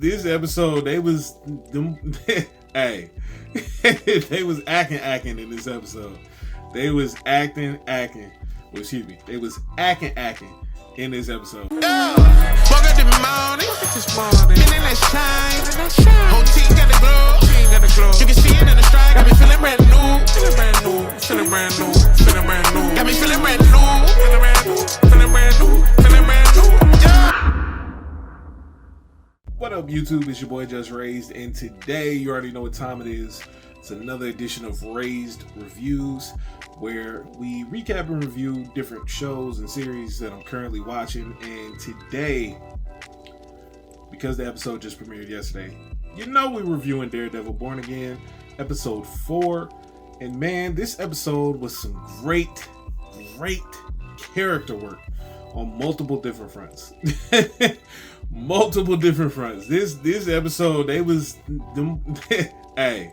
This episode, they was them. Hey, they was acting in this episode. They was acting. Well, excuse me. They was acting in this episode. Woke up this morning, feeling that shine. Whole team got the glow, You can see it in the stride. Got me feeling brand new, feeling brand new. Got me feeling brand new, Yeah. What up, YouTube? It's your boy JusRzd, and today you already know what time it is. It's another edition of Raised Reviews, where we recap and review different shows and series that I'm currently watching. And today, because the episode just premiered yesterday, you know we're reviewing Daredevil Born Again, episode 4. And man, this episode was some great character work on multiple different fronts. Multiple different fronts. This episode, they was them. Hey,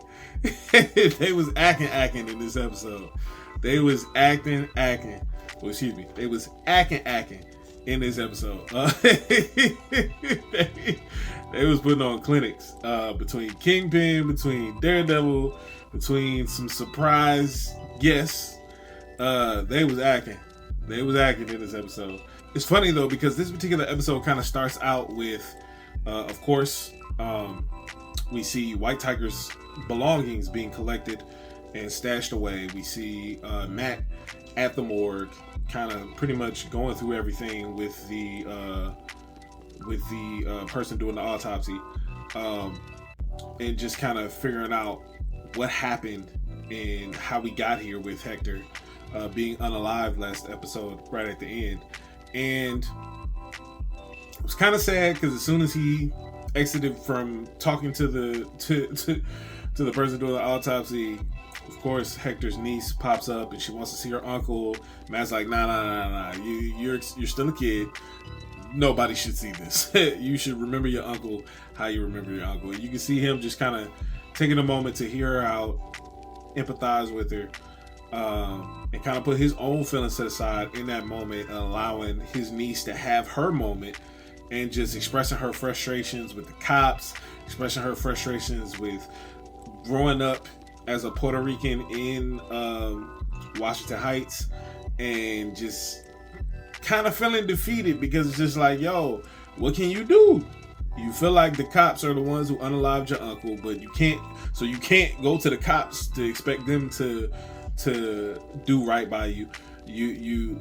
they was acting in this episode. They was acting. Well, excuse me. They was acting in this episode. They was putting on clinics between Kingpin, between Daredevil, between some surprise guests. They was acting. They was acting in this episode. It's funny though, because this particular episode kind of starts out with, of course, we see White Tiger's belongings being collected and stashed away. We see Matt at the morgue, kind of pretty much going through everything with the person doing the autopsy, and just kind of figuring out what happened and how we got here with Hector being unalive last episode, right at the end. And it was kind of sad because as soon as he exited from talking to the person doing the autopsy, of course Hector's niece pops up and she wants to see her uncle. Matt's like, nah. You're still a kid. Nobody should see this. You should remember your uncle how you remember your uncle. And you can see him just kind of taking a moment to hear her out, empathize with her. And kind of put his own feelings to the side in that moment, and allowing his niece to have her moment and just expressing her frustrations with the cops, expressing her frustrations with growing up as a Puerto Rican in Washington Heights, and just kind of feeling defeated because it's just like, yo, what can you do? You feel like the cops are the ones who unalived your uncle, but you can't go to the cops to expect them to do right by you. You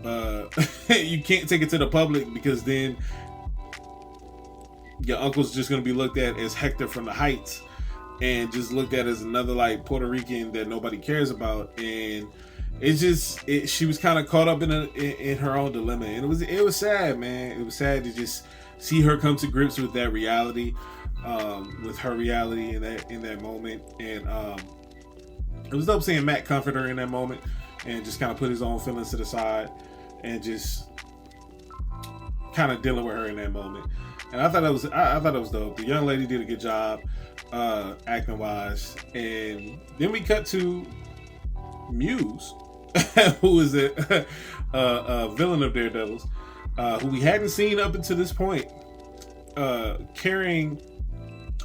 can't take it to the public because then your uncle's just gonna be looked at as Hector from the Heights and just looked at as another like Puerto Rican that nobody cares about. And she was kind of caught up in her own dilemma, and it was sad, man. It was sad to just see her come to grips with that reality, with her reality in that moment. And it was dope seeing Matt comfort her in that moment and just kind of put his own feelings to the side and just kind of dealing with her in that moment. And I thought that was dope. The young lady did a good job acting wise. And then we cut to Muse, who is a villain of Daredevil's, who we hadn't seen up until this point, carrying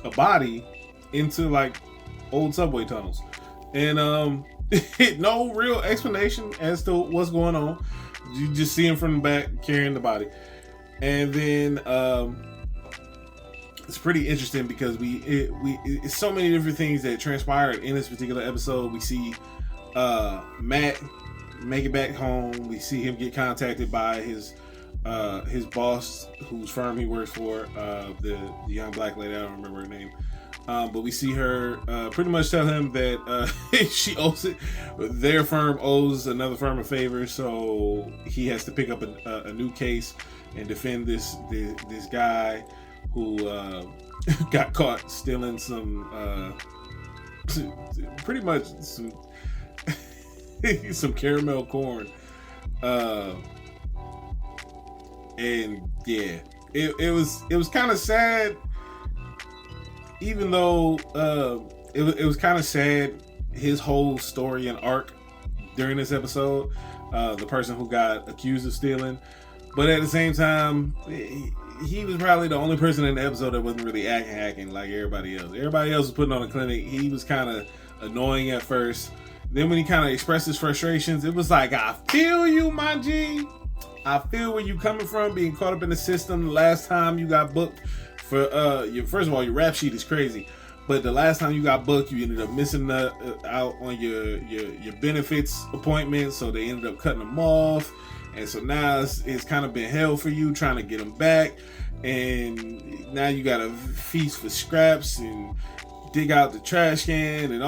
a body into like old subway tunnels. And no real explanation as to what's going on. You just see him from the back carrying the body. And then it's pretty interesting because it's so many different things that transpired in this particular episode. We see Matt make it back home. We see him get contacted by his boss, whose firm he works for, the young black lady, I don't remember her name. But we see her pretty much tell him that she owes it. Their firm owes another firm a favor, so he has to pick up a new case and defend this guy who got caught stealing some pretty much some caramel corn. And yeah, it was kind of sad. Even though it was kind of sad, his whole story and arc during this episode, the person who got accused of stealing, but at the same time, he was probably the only person in the episode that wasn't really hacking like everybody else. Everybody else was putting on a clinic. He was kind of annoying at first. Then when he kind of expressed his frustrations, it was like, I feel you, my G. I feel where you coming from, being caught up in the system. The last time you got booked for first of all, your rap sheet is crazy. But the last time you got booked, you ended up missing out on your benefits appointments, so they ended up cutting them off. And so now it's kind of been hell for you trying to get them back. And now you got to feast for scraps and dig out the trash can and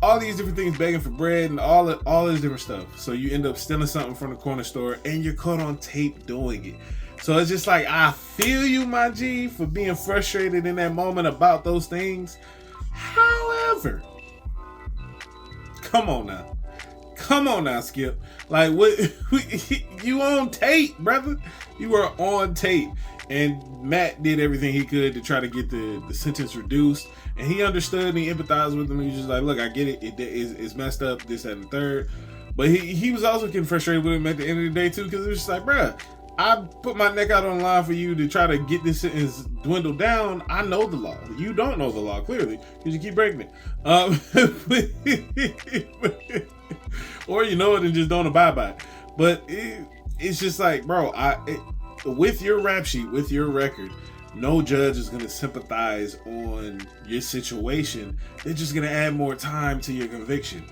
all these different things, begging for bread and all this different stuff. So you end up stealing something from the corner store and you're caught on tape doing it. So it's just like, I feel you, my G, for being frustrated in that moment about those things. However, come on now, Skip. Like, what? You on tape, brother. You were on tape. And Matt did everything he could to try to get the sentence reduced. And he understood and he empathized with him. He was just like, look, I get it. It's messed up, this, that, and the third. But he was also getting frustrated with him at the end of the day, too, because it was just like, bruh, I put my neck out on the line for you to try to get this sentence dwindled down. I know the law. You don't know the law, clearly, because you keep breaking it. Or you know it and just don't abide by it. But it's just like, bro, with your rap sheet, with your record, no judge is going to sympathize on your situation. They're just going to add more time to your conviction.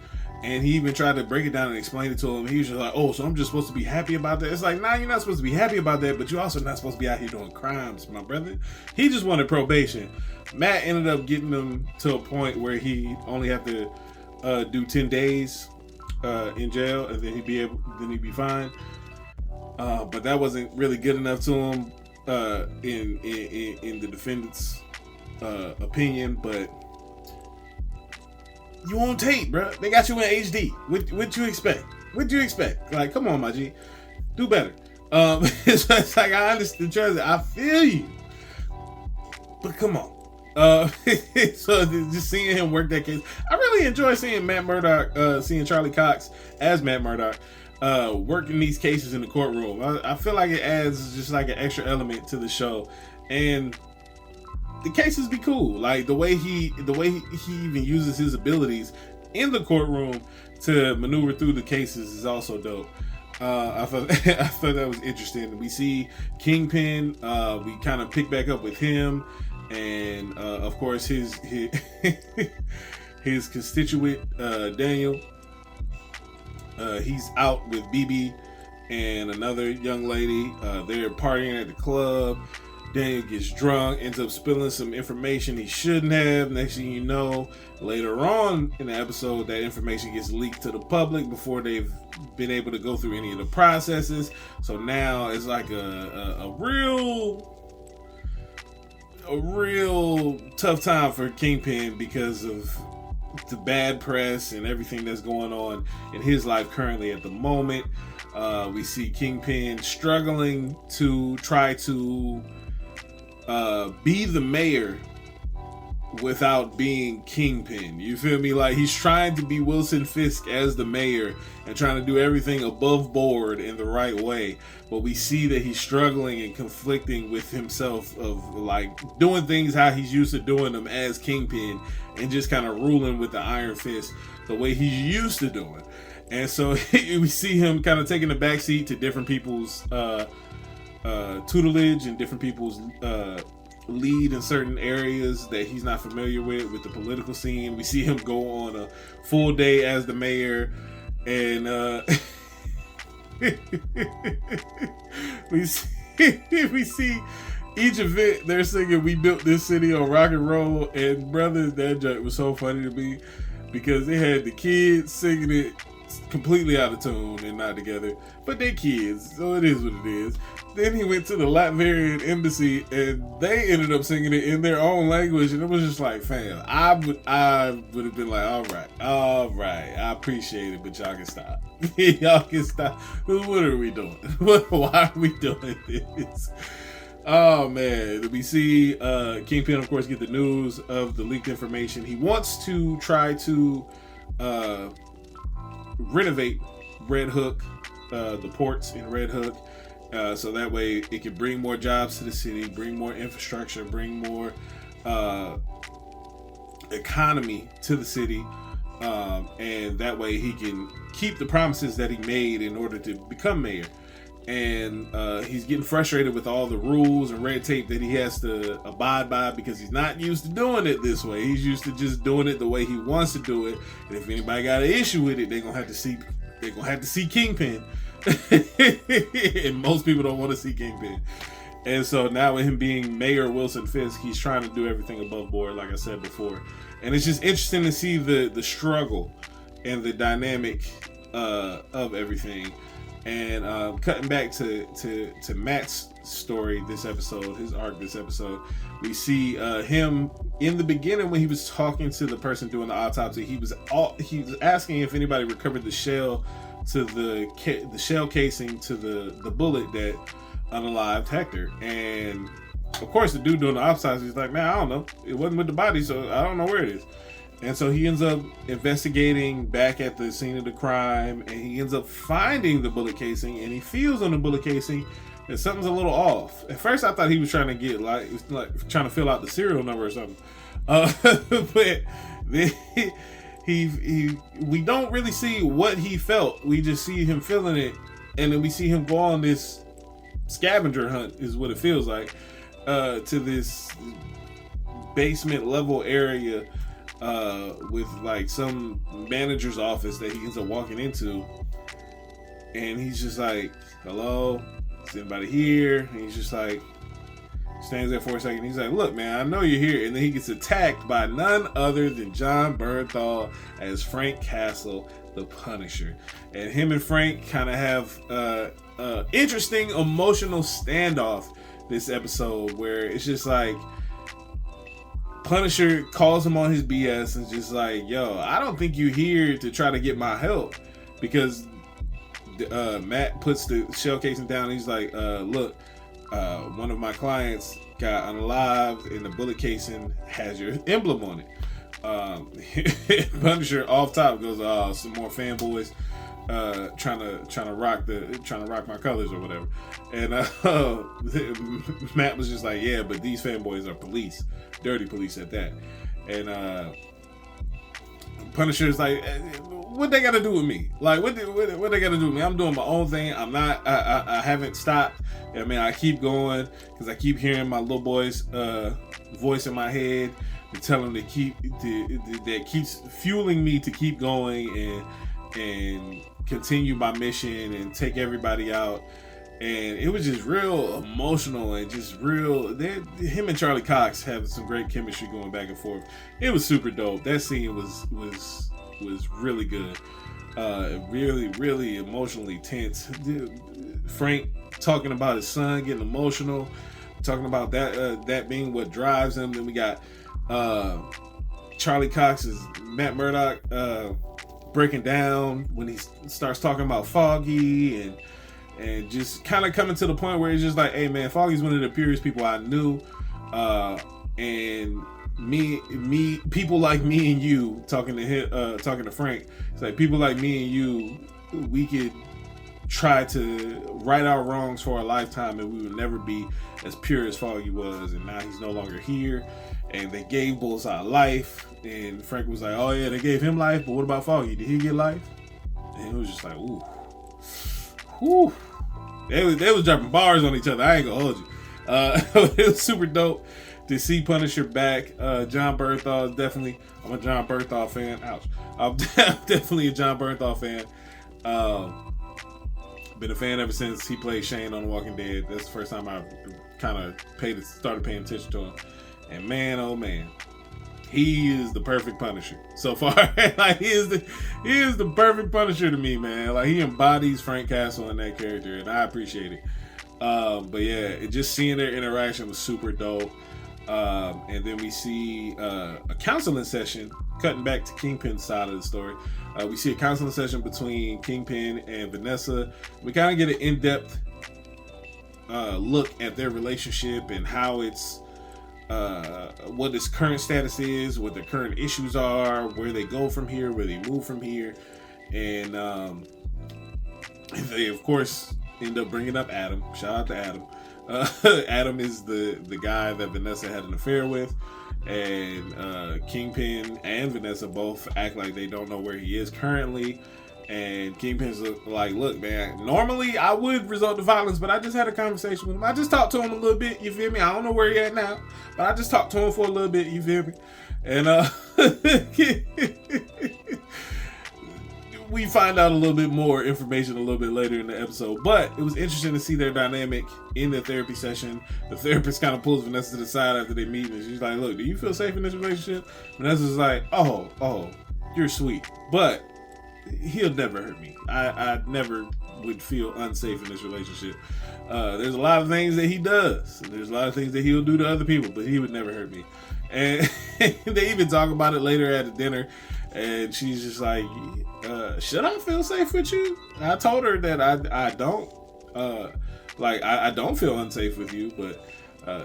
And he even tried to break it down and explain it to him. He was just like, oh, so I'm just supposed to be happy about that? It's like, nah, you're not supposed to be happy about that, but you're also not supposed to be out here doing crimes, my brother. He just wanted probation. Matt ended up getting him to a point where he only have to do 10 days in jail, and then he'd be fine. But that wasn't really good enough to him in the defendant's opinion. But you on tape, bro. They got you in HD. What you expect? What you expect? Like, come on, my G, do better. It's like, I understand, Trust. I feel you, but come on. So just seeing him work that case, I really enjoy seeing Matt Murdock, seeing Charlie Cox as Matt Murdock, working these cases in the courtroom. I feel like it adds just like an extra element to the show, and the cases be cool. Like the way he even uses his abilities in the courtroom to maneuver through the cases is also dope. I thought that was interesting. We see Kingpin. We kind of pick back up with him, and of course his constituent Daniel. He's out with BB and another young lady. They're partying at the club. Daniel gets drunk, ends up spilling some information he shouldn't have. Next thing you know, later on in the episode, that information gets leaked to the public before they've been able to go through any of the processes. So now it's like a real tough time for Kingpin because of the bad press and everything that's going on in his life currently at the moment. We see Kingpin struggling to try to be the mayor without being Kingpin. You feel me? Like, he's trying to be Wilson Fisk as the mayor and trying to do everything above board in the right way, but we see that he's struggling and conflicting with himself of like doing things how he's used to doing them as Kingpin and just kind of ruling with the iron fist the way he's used to doing. And so we see him kind of taking the backseat to different people's tutelage and different people's lead in certain areas that he's not familiar with the political scene. We see him go on a full day as the mayor, and we see each event they're singing "We Built This City" on rock and roll, and brothers, that joke was so funny to me because they had the kids singing it completely out of tune and not together, but they're kids, so it is what it is. Then he went to the Latvian embassy and they ended up singing it in their own language, and it was just like, fam, I would have been like, all right, I appreciate it, but y'all can stop. Y'all can stop. What are we doing? Why are we doing this? Oh man, we see Kingpin, of course, get the news of the leaked information. He wants to try to renovate Red Hook, the ports in Red Hook, So that way it can bring more jobs to the city, bring more infrastructure, bring more economy to the city, and that way he can keep the promises that he made in order to become mayor. And he's getting frustrated with all the rules and red tape that he has to abide by because he's not used to doing it this way. He's used to just doing it the way he wants to do it. And if anybody got an issue with it, they're gonna have to see Kingpin. And most people don't want to see Kingpin. And so now with him being Mayor Wilson Fisk, he's trying to do everything above board, like I said before. And it's just interesting to see the struggle and the dynamic of everything. And cutting back to Matt's story this episode, his arc this episode, we see him in the beginning when he was talking to the person doing the autopsy. He was asking if anybody recovered the shell to the shell casing to the bullet that unalived Hector. And of course, the dude doing the autopsy is like, man, I don't know. It wasn't with the body, so I don't know where it is. And so he ends up investigating back at the scene of the crime, and he ends up finding the bullet casing, and he feels on the bullet casing that something's a little off. At first, I thought he was trying to get like trying to fill out the serial number or something. But then we don't really see what he felt. We just see him feeling it, and then we see him go on this scavenger hunt, is what it feels like, to this basement level area. With like some manager's office that he ends up walking into, and he's just like, hello, is anybody here? And he's just like, stands there for a second. He's like, look, man, I know you're here. And then he gets attacked by none other than Jon Bernthal as Frank Castle, the Punisher. And him and Frank kind of have interesting emotional standoff this episode, where it's just like Punisher calls him on his BS and just like, yo, I don't think you're here to try to get my help, because Matt puts the shell casing down. And he's like, look, one of my clients got unalived and the bullet casing has your emblem on it. Punisher off top goes, some more fanboys trying to rock my colors or whatever. And Matt was just like, yeah, but these fanboys are police, dirty police at that. And Punisher's like, what they got to do with me? Like, what they got to do with me? I'm doing my own thing. I haven't stopped. I mean, I keep going because I keep hearing my little boy's voice in my head to tell him that keeps fueling me to keep going and continue my mission and take everybody out. And it was just real emotional and just real. Him and Charlie Cox have some great chemistry going back and forth. It was super dope. That scene was really good. Really, really emotionally tense. Frank talking about his son, getting emotional, talking about that being what drives him. Then we got Charlie Cox's Matt Murdock breaking down when he starts talking about Foggy and just kind of coming to the point where it's just like, hey man, Foggy's one of the purest people I knew, and me people like me and you, talking to Frank, it's like people like me and you, we could try to right our wrongs for a lifetime and we would never be as pure as Foggy was. And now he's no longer here, and they gave Bullseye life. And Frank was like, oh yeah, they gave him life, but what about Foggy? Did he get life? And it was just like, ooh. Whew. They was dropping bars on each other. I ain't gonna hold you. It was super dope to see Punisher back. Jon Bernthal is definitely, I'm a Jon Bernthal fan. Ouch. I'm definitely a Jon Bernthal fan. Been a fan ever since he played Shane on The Walking Dead. That's the first time I kind of started paying attention to him. And man, oh man, he is the perfect Punisher so far. Like he is the perfect Punisher to me, man. Like he embodies Frank Castle in that character, and I appreciate it. But yeah, just seeing their interaction was super dope. And then we see a counseling session, cutting back to Kingpin's side of the story. We see a counseling session between Kingpin and Vanessa. We kind of get an in-depth look at their relationship and how it's what its current status is, what their current issues are, where they go from here, where they move from here. And they of course end up bringing up Adam. Shout out to Adam. Adam is the guy that Vanessa had an affair with, and Kingpin and Vanessa both act like they don't know where he is currently. And Kingpin's like, look, man, normally I would resort to violence, but I just had a conversation with him. I just talked to him a little bit, you feel me? I don't know where he at now, but I just talked to him for a little bit, you feel me? And we find out a little bit more information a little bit later in the episode. But it was interesting to see their dynamic in the therapy session. The therapist kind of pulls Vanessa to the side after they meet, and she's like, look, do you feel safe in this relationship? Vanessa's like, oh, you're sweet, but he'll never hurt me. I never would feel unsafe in this relationship. There's a lot of things that he does. There's a lot of things that he'll do to other people, but he would never hurt me. And they even talk about it later at the dinner. And she's just like, should I feel safe with you? I told her that I don't. I don't feel unsafe with you, but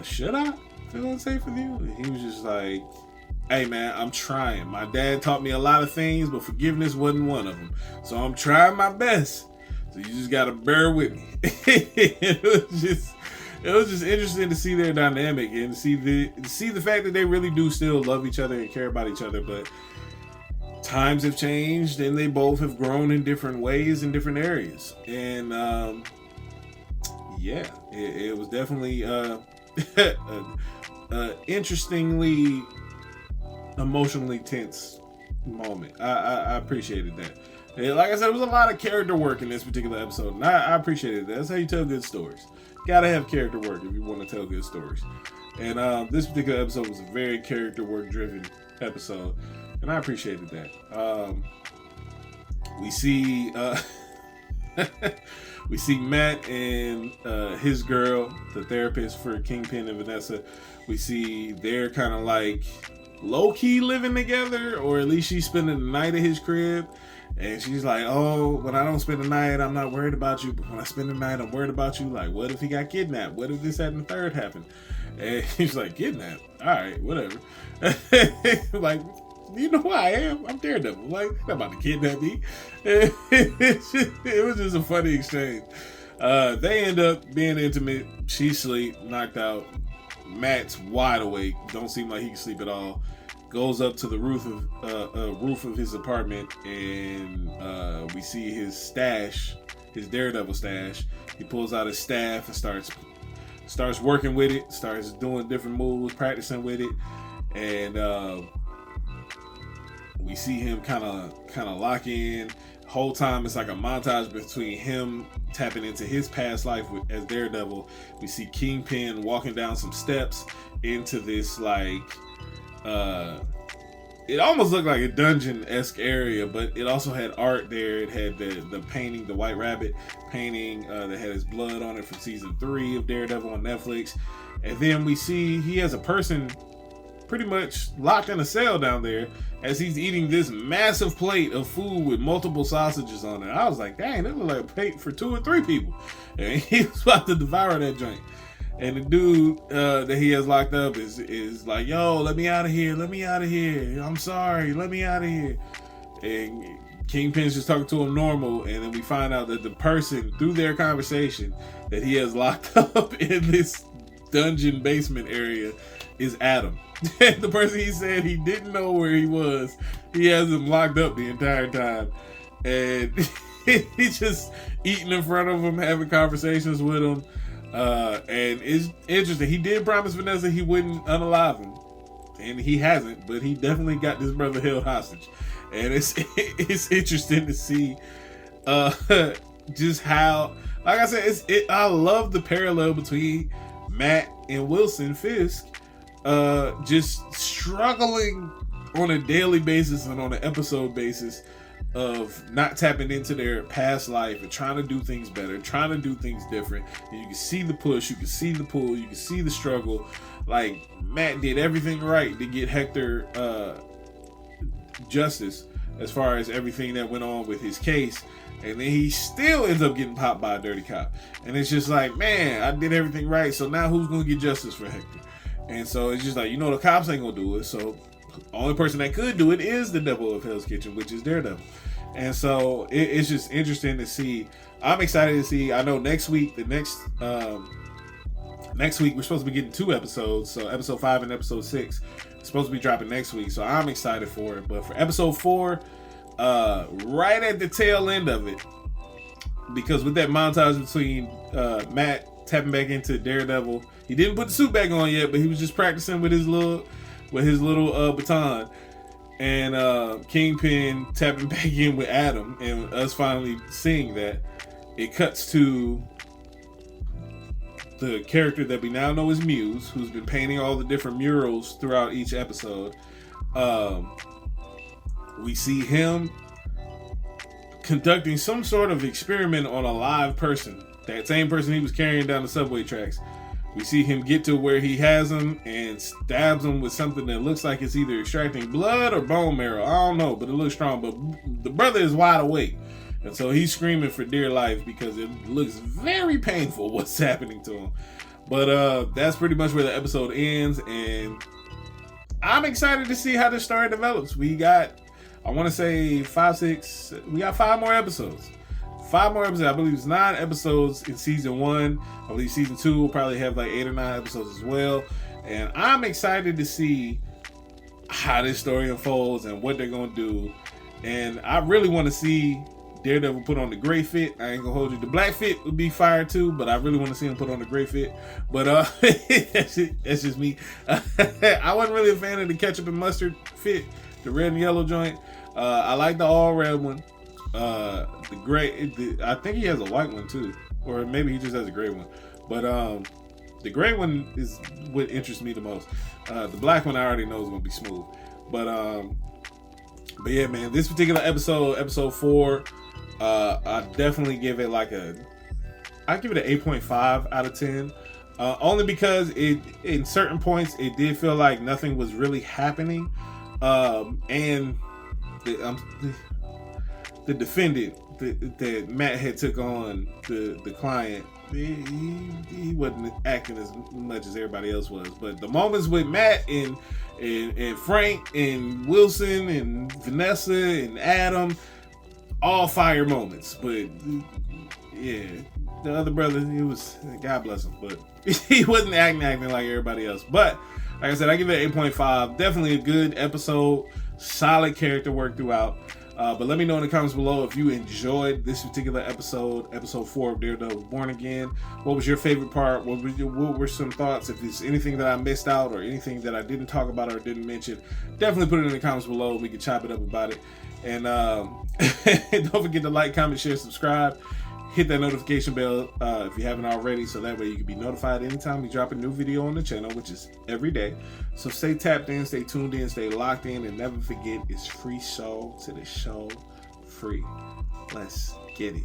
should I feel unsafe with you? And he was just like, hey man, I'm trying. My dad taught me a lot of things, but forgiveness wasn't one of them. So I'm trying my best. So you just gotta bear with me. It was just interesting to see their dynamic and see the fact that they really do still love each other and care about each other, but times have changed and they both have grown in different ways in different areas. And it was definitely interestingly emotionally tense moment. I appreciated that. And like I said, there was a lot of character work in this particular episode, and I appreciated that. That's how you tell good stories. Gotta have character work if you want to tell good stories. And this particular episode was a very character work driven episode, and I appreciated that. We see we see Matt and his girl, the therapist for Kingpin and Vanessa. We see they're kind of like low-key living together, or at least she's spending the night at his crib, and she's like, oh, when I don't spend the night, I'm not worried about you, but when I spend the night, I'm worried about you. Like, what if he got kidnapped? What if this, that, and the third happened? And he's like, kidnapped? All right, whatever. Like, you know who I am? I'm Daredevil. Like, they're not about to kidnap me. It was just a funny exchange. They end up being intimate. She sleep, knocked out. Matt's wide awake. Don't seem like he can sleep at all. Goes up to the roof of his apartment, and we see his stash, his Daredevil stash. He pulls out his staff and starts working with it. Starts doing different moves, practicing with it, and we see him kind of lock in. Whole time it's like a montage between him tapping into his past life as Daredevil. We see Kingpin walking down some steps into this like it almost looked like a dungeon-esque area, but it also had art there. It had the painting, the White Rabbit painting that had his blood on it from season 3 of Daredevil on Netflix. And then we see he has a person pretty much locked in a cell down there as he's eating this massive plate of food with multiple sausages on it. I was like, dang, that looked like a plate for 2 or 3 people. And he was about to devour that joint. And the dude that he has locked up is like, yo, let me out of here. Let me out of here. I'm sorry. Let me out of here. And Kingpin's just talking to him normal. And then we find out that the person, through their conversation, that he has locked up in this dungeon basement area is Adam. The person he said he didn't know where he was, he has him locked up the entire time. And he's just eating in front of him, having conversations with him. And it's interesting. He did promise Vanessa he wouldn't unalive him. And he hasn't, but he definitely got this brother held hostage. And it's interesting to see just how, like I said, I love the parallel between Matt and Wilson Fisk. Just struggling on a daily basis and on an episode basis of not tapping into their past life and trying to do things better, trying to do things different. And you can see the push, you can see the pull, you can see the struggle. Like, Matt did everything right to get Hector justice as far as everything that went on with his case, and then he still ends up getting popped by a dirty cop. And it's just like, man, I did everything right, so now who's gonna get justice for Hector? And so it's just like, the cops ain't gonna do it, so the only person that could do it is the devil of Hell's Kitchen, which is Daredevil. And so it's just interesting to see. I'm excited to see. I know next week we're supposed to be getting 2 episodes. So episode 5 and episode 6 is supposed to be dropping next week. So I'm excited for it. But for episode 4, right at the tail end of it, because with that montage between Matt tapping back into Daredevil, he didn't put the suit back on yet, but he was just practicing with his little baton, and Kingpin tapping back in with Adam, and us finally seeing that. It cuts to the character that we now know as Muse, who's been painting all the different murals throughout each episode. We see him conducting some sort of experiment on a live person. That same person he was carrying down the subway tracks. We see him get to where he has him and stabs him with something that looks like it's either extracting blood or bone marrow. I don't know, but it looks strong. But the brother is wide awake. And so he's screaming for dear life because it looks very painful what's happening to him. But that's pretty much where the episode ends. And I'm excited to see how this story develops. We got, I want to say 5, 6, we got 5 more episodes. 5 more episodes. I believe it's 9 episodes in season 1. I believe season 2 will probably have like 8 or 9 episodes as well. And I'm excited to see how this story unfolds and what they're going to do. And I really want to see Daredevil put on the gray fit. I ain't gonna hold you. The black fit would be fire too, but I really want to see him put on the gray fit. But that's just me. I wasn't really a fan of the ketchup and mustard fit, the red and yellow joint. I like the all red one. The gray, I think he has a white one too, or maybe he just has a gray one. But the gray one is what interests me the most. The black one I already know is gonna be smooth. But yeah, man, this particular episode 4, I definitely give it I give it an 8.5 out of 10. Only because in certain points it did feel like nothing was really happening, and the defendant that Matt had took on the client, he wasn't acting as much as everybody else was. But the moments with Matt and Frank and Wilson and Vanessa and Adam, all fire moments. But yeah, the other brother, he was, God bless him, but he wasn't acting like everybody else. But like I said, I give it 8.5. Definitely a good episode, solid character work throughout. But let me know in the comments below if you enjoyed this particular episode 4 of Daredevil Born Again. What was your favorite part? What were some thoughts? If there's anything that I missed out or anything that I didn't talk about or didn't mention, definitely put it in the comments below. We can chop it up about it. And don't forget to like, comment, share, subscribe. Hit that notification bell if you haven't already, so that way you can be notified anytime we drop a new video on the channel, which is every day. So stay tapped in, stay tuned in, stay locked in, and never forget, it's free soul to the show free. Let's get it.